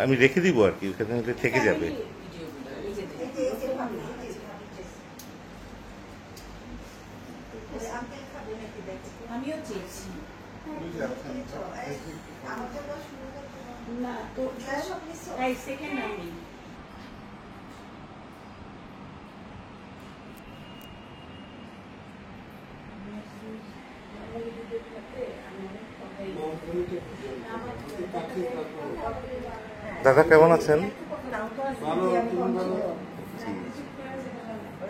আমি রেখে দিব আর কি, ওখানে থেকে যাবে। আমিও চেয়েছি না তো সেকেন্ড আমি দাদা কেমন আছেন?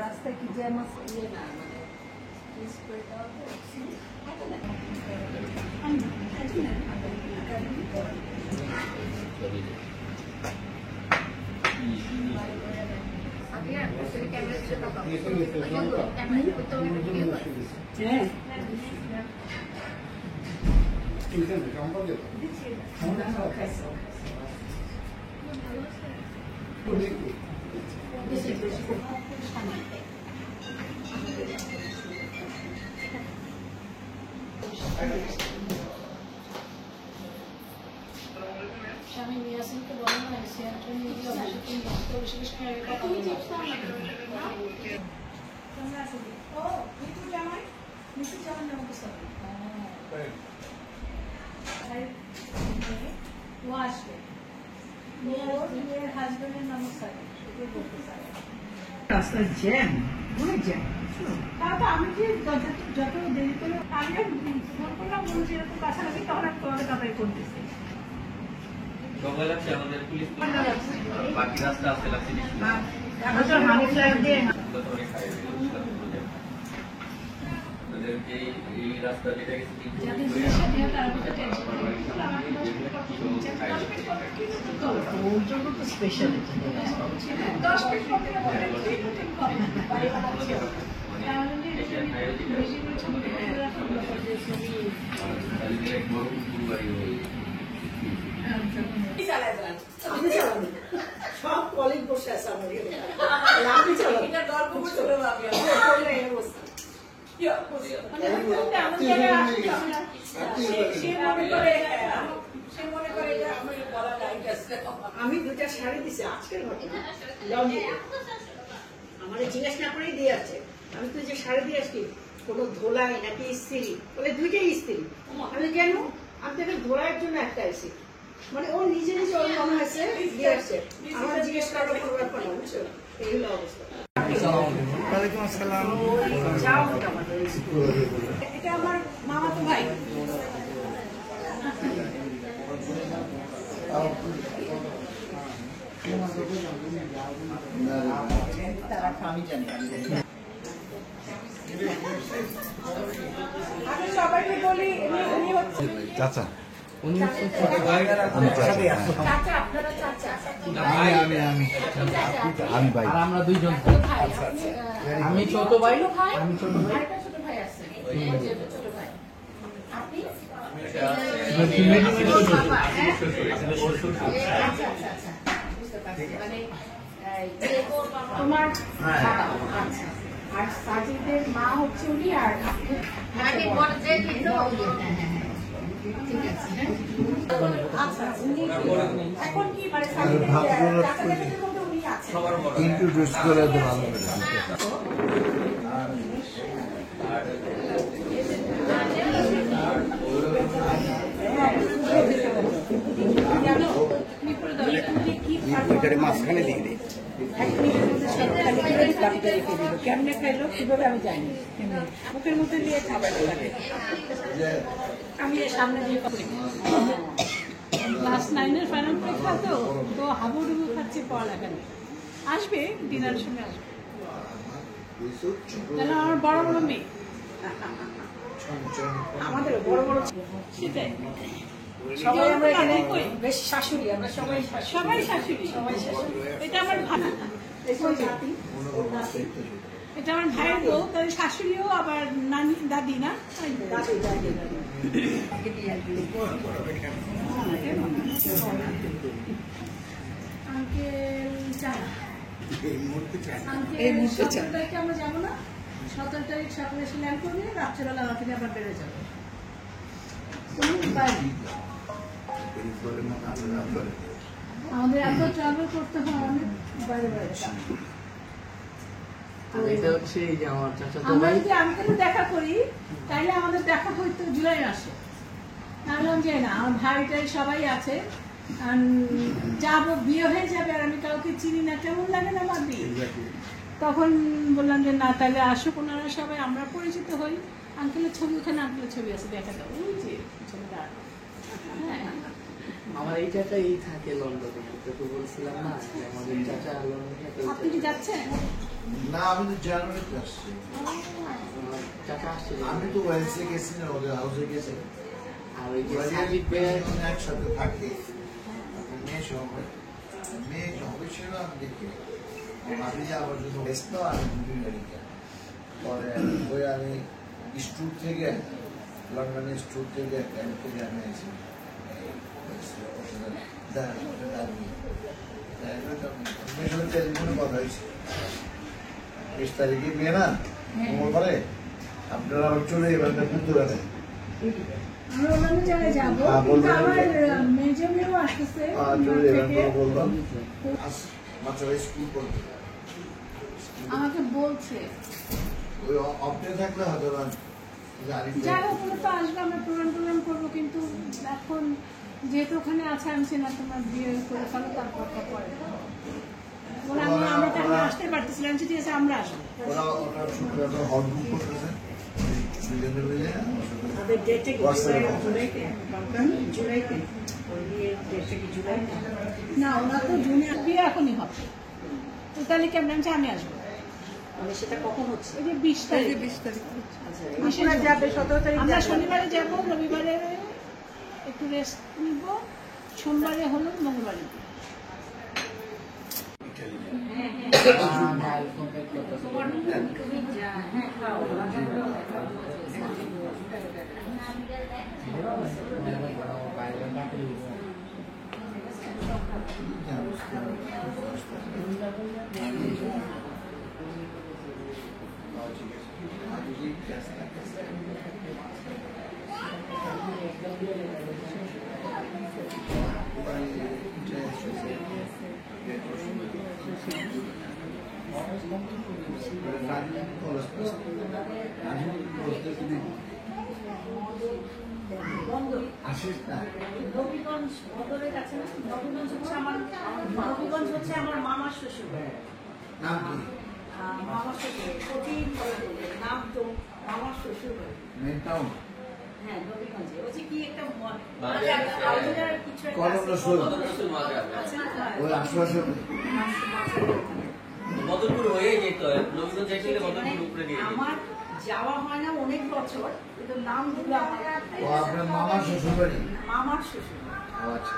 রাস্তায় কি জ্যাম আছে? স্বামী নিয়াসিনকে বলো না সিয়ারটা নিয়ে ও আসবে মেয়ের হাজবেন্ডের নাম সারি বলতে চাই রাস্তায় জ্যাম অনেক জ্যাম। তারপর আমি যে যত দেরি করে আমি ফোন করলাম বলছি এরকম কাছাকাছি তখন আমি তোমাকে তাড়াতাড়ি করতেছি। সব কলিগ বসে আছে আমার আমি দুটা শাড়ি দিছি আজকের ঘটনা আমার জিজ্ঞেস না করেই দিয়ে আছে। আমি তুই যে শাড়ি দিয়ে আসছি কোনো ধোলাই নাকি ইস্ত্রি বলে দুইটাই ইস্ত্রি। আমি কেন আমি তো ধোলাইয়ের জন্য একটা এসি মানে ও নিজে নিজে ওর মনে হয়েছে দিয়ে আসছে আমার জিজ্ঞেস করার কোনো ব্যাপার না বুঝছো এই হলো অবস্থা। এটা আমার মামাতো ভাই আমি জানি আমি সবাইকে বলি উনি হচ্ছে চাচা, উনি হচ্ছে ছোট ভাই আর আমি ভাই, আর আমরা দুইজন। আমি ছোট ভাই, আমি ছোট ভাই। তোমার আর সাজিদের মা হচ্ছে উনি আর এখন কি মানে ইন্ট্রোডিউস করে দেবো মাঝখানে দিয়ে দিই কেমনে খাইলো কিভাবে আমি জানি মুখের মধ্যে দিয়ে খাবার লাগে। আমি সামনে দিয়ে ক্লাস 9-এর ফাইনাল পরীক্ষা তো হাবুডুবু খাচ্ছি পড়ালেখা নেই। আসবে ডিনারের সময় আসবে তাহলে আমার বড় বড় মেয়ে আমাদের বড় বড় সেটাই সবাই আমরা এখানে বেশ শাশুড়ি আমরা সবাই শাশুড়ি এটা আমার ভাই এটা আমার ভাইয়ের বউ তাই শাশুড়িও আবার নানি দাদি না আমরা যাবো না 17 তারিখ সকালে এসে ল্যান্ড করবে রাত্রেবেলা আমাকে আবার বেড়ে যাবো। কোনো উপায় নেই। আমাদের এত ট্রাভেল করতে হয় অনেক বাইরে বাইরে। আর এটা হচ্ছে এই যে আমার চাচাতো আমরা ভাই। যদি আঙ্কেল দেখা করি তাইলে আমাদের দেখা হইতো জুলাই মাসে। ভাবলাম যে না, আমার ভাইটাই সবাই আছে, যাবো, বিয়ে হয়ে যাবে আর আমি কাউকে চিনি না, কেমন লাগে না ভাবি। তখন বললাম যে না, তাহলে আসুক ওনারা সবাই, আমরা পরিচিত হই। আঙ্কেলের ছবি, ওখানে আঙ্কেলের ছবি আছে, দেখা দাও, ওই যে ছবিটা। হ্যাঁ, আমার এই চাচা এই থাকে লন্ডনে, তোকে বলছিলাম না যে আমাদের চাচা লন্ডনে থাকে। আপনি কি যাচ্ছেন? না, আমি তো জানুয়ারিতে আসছি। আমার চাচা আসছে। আমি তো ওয়েলসে গেছি না, ওদের হাউসে গেছি। আর ওই যে সাজিদ ভাইয়ের একসাথে থাকি। মেয়ে সময় ছিল আমি দেখি আমি যে আমার জন্য ব্যস্ত আমি আমেরিকা পরে ওই আমি স্টুট থেকে লন্ডনের স্টুট থেকে ক্যাম্প থেকে আমি আছি টেলিফোনে কথা হয়েছে 20 তারিখে বিয়ে না পরে আপনারা আবার চলে যাবেন পুতুরাতে। আমরা অন্যান্য জায়গায় যাবো, কিন্তু আমার মেজর মেয়েও আসতেছে থেকে। স্কুল করবে আমাকে বলছে ওই অপডে থাকলে হয়তো না যারা ওখানে তো আসবে, আমরা প্রোগ্রাম করবো, কিন্তু এখন যেহেতু ওখানে আছে আমি না, তোমার বিয়ে করে ফেলো, তারপর পরে আমরা তো এখন আসতে পারতেছিলাম, ঠিক আছে আমরা আসবো। ওরা ওটা শুক্রবার হল বুক করতেছে দুজনে মিলে আমাদের ডেটে কি জুলাইতে না, ওরা তো জুনে বিয়ে এখনই হবে, তো তাহলে কেমন আমি আসবো। মানে সেটা কখন হচ্ছে? এই যে 20 তারিখ, 20 তারিখ। আপনারা যাবে 17 তারিখ, আমরা শনিবারে যাব, রবিবারে একটু রেস্ট নিব, সোমবারে হলো, মঙ্গলবারে। আসিস না নবীগঞ্জ বদরের কাছে না, নবীগঞ্জ হচ্ছে আমার মামার শ্বশুর, নাম কি মামার শ্বশুর কঠিন নাম তো, মামার শ্বশুর বাড়ি। মেন টাউন হ্যাঁ, নবীগঞ্জে ওই যে কি একটা কিছু কলম রসুল আছে না, ওই আশেপাশে বদরপুর হয়ে যেত, নবীগঞ্জ যাইতে বদরপুর উপরে দিয়ে আমার যাওয়া হয় না অনেক বছর, কিন্তু নামগুলো আমার ও আপনার মামার শ্বশুর বাড়ি মামার শ্বশুর। ও আচ্ছা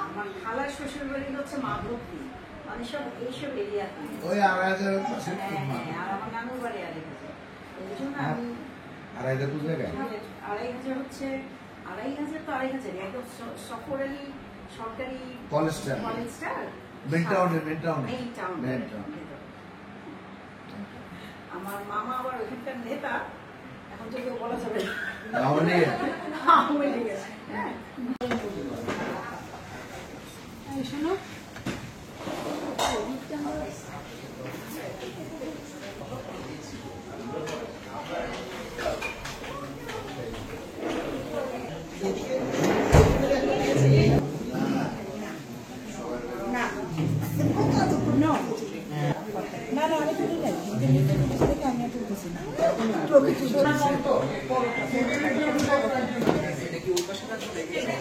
আমার খালার শ্বশুর বাড়ি হচ্ছে মাধবপুর, মানে সব এইসব এরিয়াতে। ওই 2,500 পাশে আর আমার নানুর বাড়ি 2,500, এই জন্য আমি 2,500 কোন জায়গায় 2,500 হচ্ছে 2,500 তো 2,500 একদম সফরালি সরকারি কলেজটা কলেজটা মেন টাউনে মেন টাউনে মেইন টাউন। মেন টাউন আমার মামা আবার ওইখানকার নেতা, এখন তো কেউ বলা যাবে না। আওয়ামী আওয়ামী লীগের, হ্যাঁ। এই শোনো,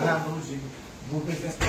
হ্যাঁ বলছি বুকের কাছে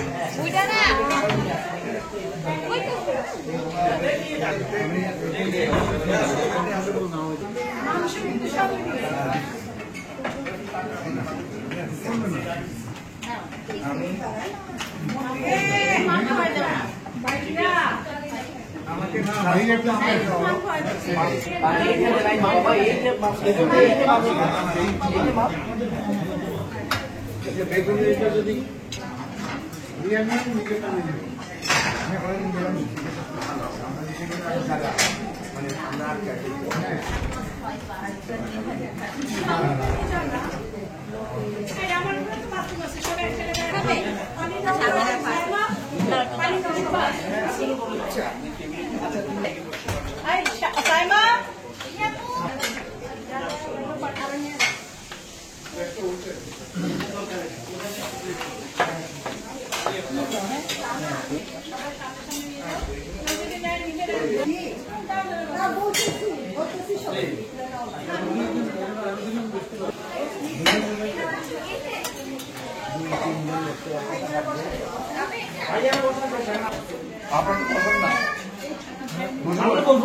যদি আমার আপনার পছন্দ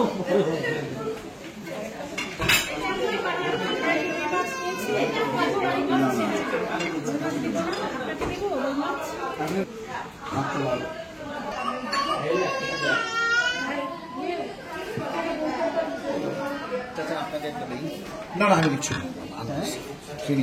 না না না আমি দিচ্ছি ফ্রি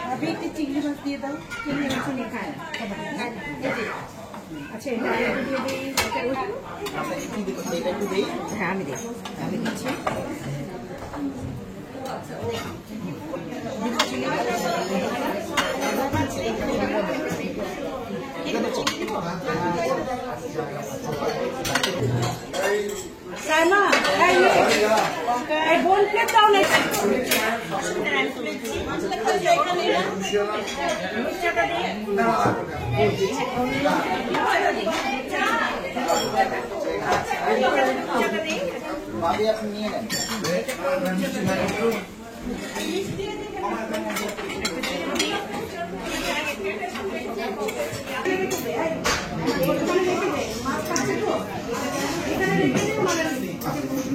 अभी एक चिंगड़ी माछ দিয়ে দাও চিংড়ি মাছ নিয়ে খায় আচ্ছা এটা দিয়ে দেই এটা একটু দেই হ্যাঁ আমি দিচ্ছি সাইমা এই বোন প্লেট দাও না আপনি নিয়ে নেন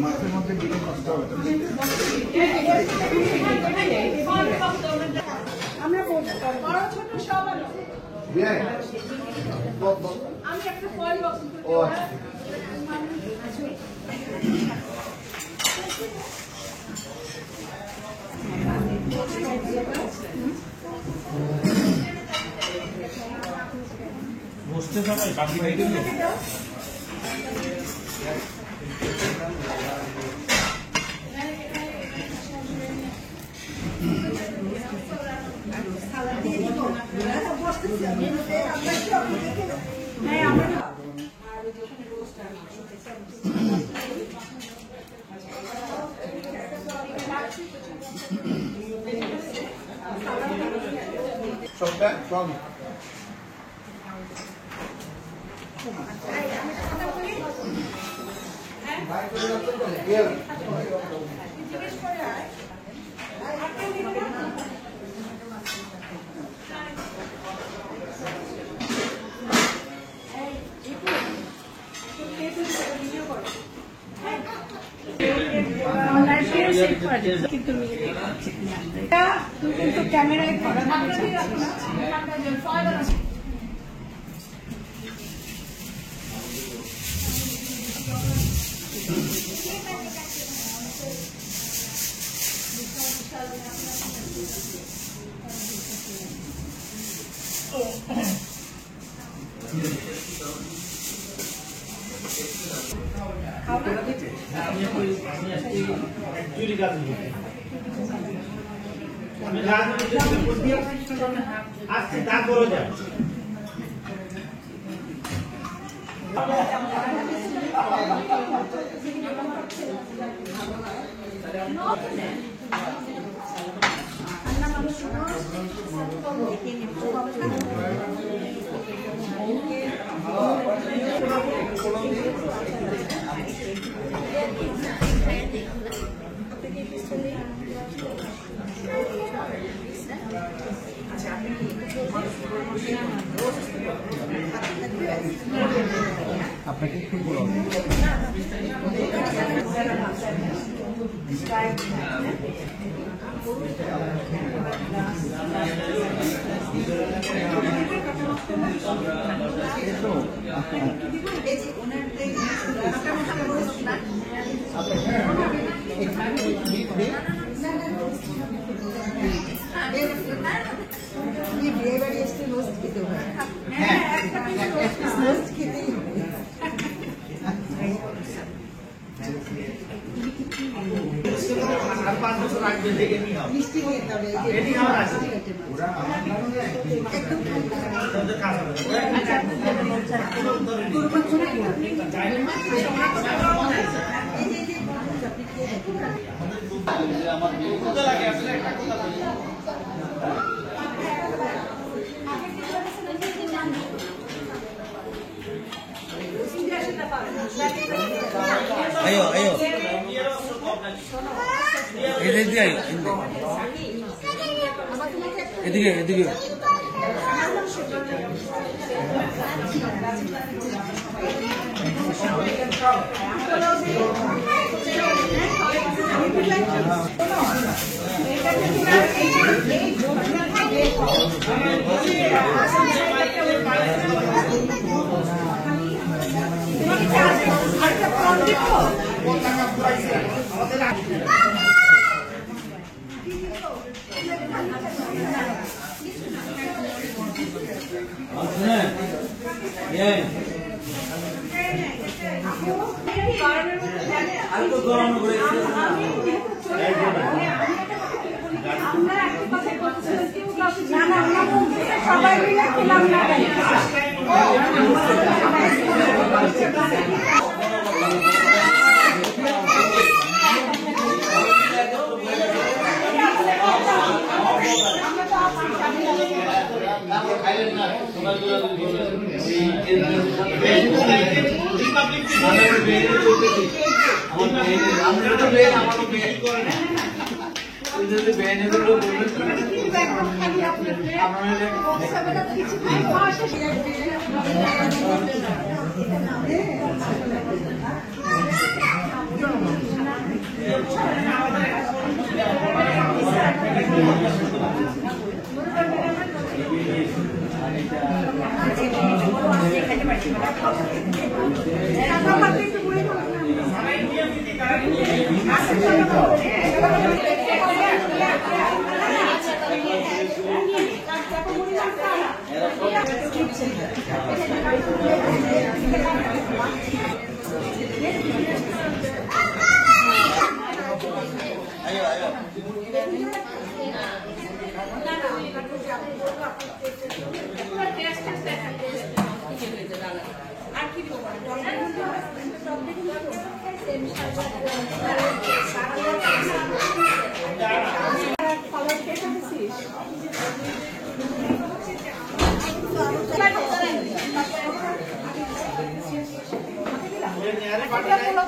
মাছের মধ্যে ডিম কষ্ট হবে আমরা বড় ছোট সব আনো আমি একটা ফল বক্স ও বসতে সবাই বাকি ভাই দিল সবটা কম কিন্তু ক্যামেরায় আসছে তারপরে যান আপনাকে একটু বলো বিয়ে বাড়ি এসে রোস্ট খেতে হয়, রোস্ট খেতেই হবে। মিষ্টি নিয়ে তবে ayo ayo এদিকে আয় এদিকে এদিকে সবাই মিলে খেলাম না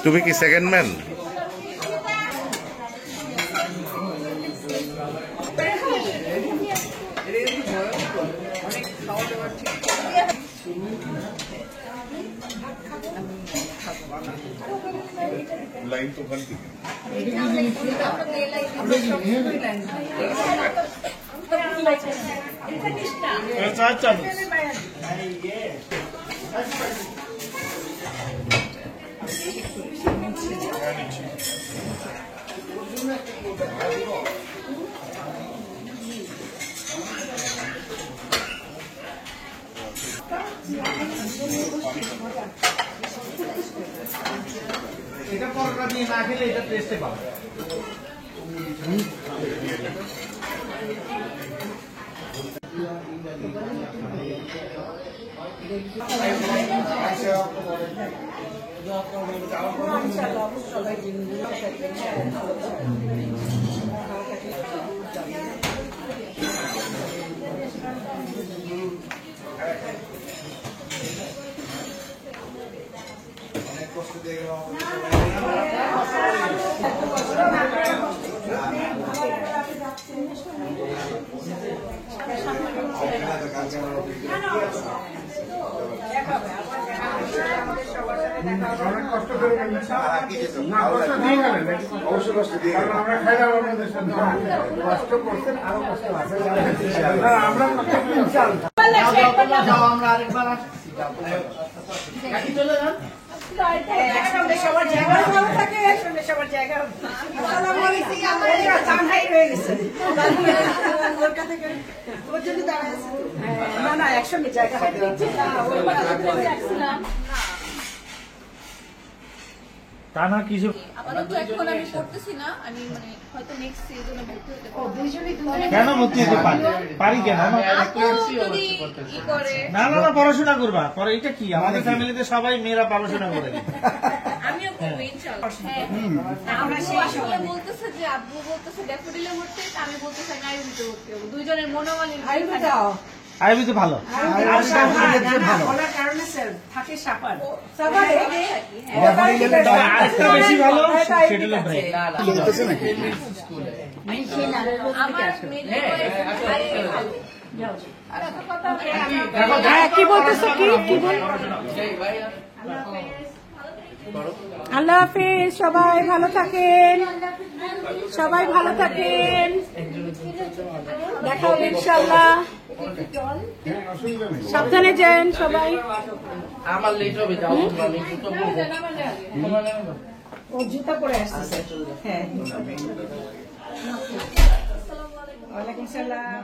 তুমি কি সেকেন্ড ম্যান? লাইন তো ওখান থেকে এটা পরোটা দিয়ে না খেলে এটা টেস্টে পাবে কষ্ট দিয়ে গেলাম অনেক কষ্ট করে গেলেন না, কষ্ট দিয়ে গেলেন, অবশ্যই কষ্ট দিয়ে গেলেন। আমরা খাইলাম আপনাদের সাথে, কষ্ট করছেন, আরো কষ্ট আছে। আমরা কষ্ট করছি। আমরা আরেকবার আসছি চলে যান। সবার জায়গা ভালো থাকে, সবার জায়গা চাঁদাই রয়ে গেছে ওর জন্য দাঁড়ায় আছে। না না একসঙ্গে জায়গা হয় তা না কিছু আপাতত এখন আমি পড়তেছি না, আমি মানে হয়তো নেক্সট সিজনে ভর্তি হতে ও পারি। দুইজনই কেন ভর্তি হতে পারি কেন আপু যদি ই করে, না না না পড়াশোনা করবা পরে এটা কি আমাদের ফ্যামিলিতে সবাই মেয়েরা পড়াশোনা করে আমিও করবো ইনশাআল্লাহ। হ্যাঁ, আমরা আব্বু সেই আসলে বলতেছে যে আব্বু বলতেছে ড্যাফোডিলে ভর্তি হতে, আমি বলতেছি আমি আইবিতে ভর্তি হবো। দুইজনের মনোমালিন্য আইবি তো ভালো বলার কারণে স্যার থাকে সাপার আরেকটা বেশি ভালো সেটা হলো ব্রেক আমার মেয়ে কি বলতেছো কি বল আল্লাহ হাফেজ, সবাই ভালো থাকেন, সবাই ভালো থাকেন, দেখা হবে ইনশাআল্লাহ, সাবধানে যান সবাই। আমার লেট হবে, যাও আমি জুতো পরবো। ও জুতা পরে আসতেছে। হ্যাঁ ওয়ালাইকুম সালাম।